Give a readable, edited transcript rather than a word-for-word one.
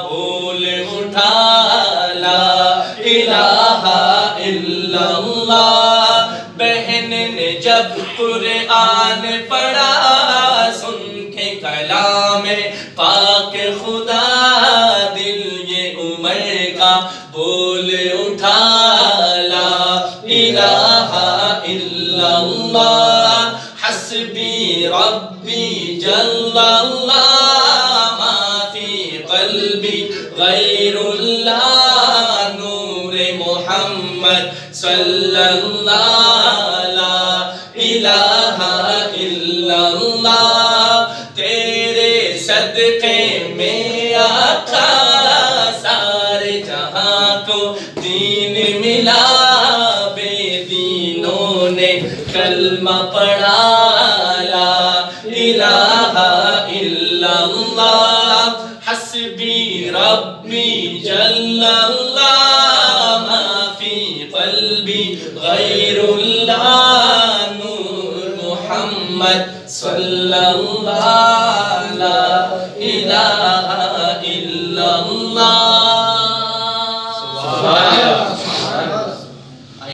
بول اٹھا لا الہ الا اللہ، بہن نے جب قرآن پڑھا سن کے کلام پاک خدا، دل یہ عمر کا بول اٹھا لا الہ الا اللہ، حسبی ربی جل اللہ، ما فی قلبی غیر اللہ، نور محمد صلی اللہ، لا الہ الا اللہ، تیرے صدقے میں آقا سارے جہاں کو دین ملا، بے دینوں نے کلمہ پڑھا، لا الہ الا اللہ، حسبی ربی جل اللہ، ما فی قلبی غیر اللہ، نور محمد صلی اللہ، لا الہ الا اللہ۔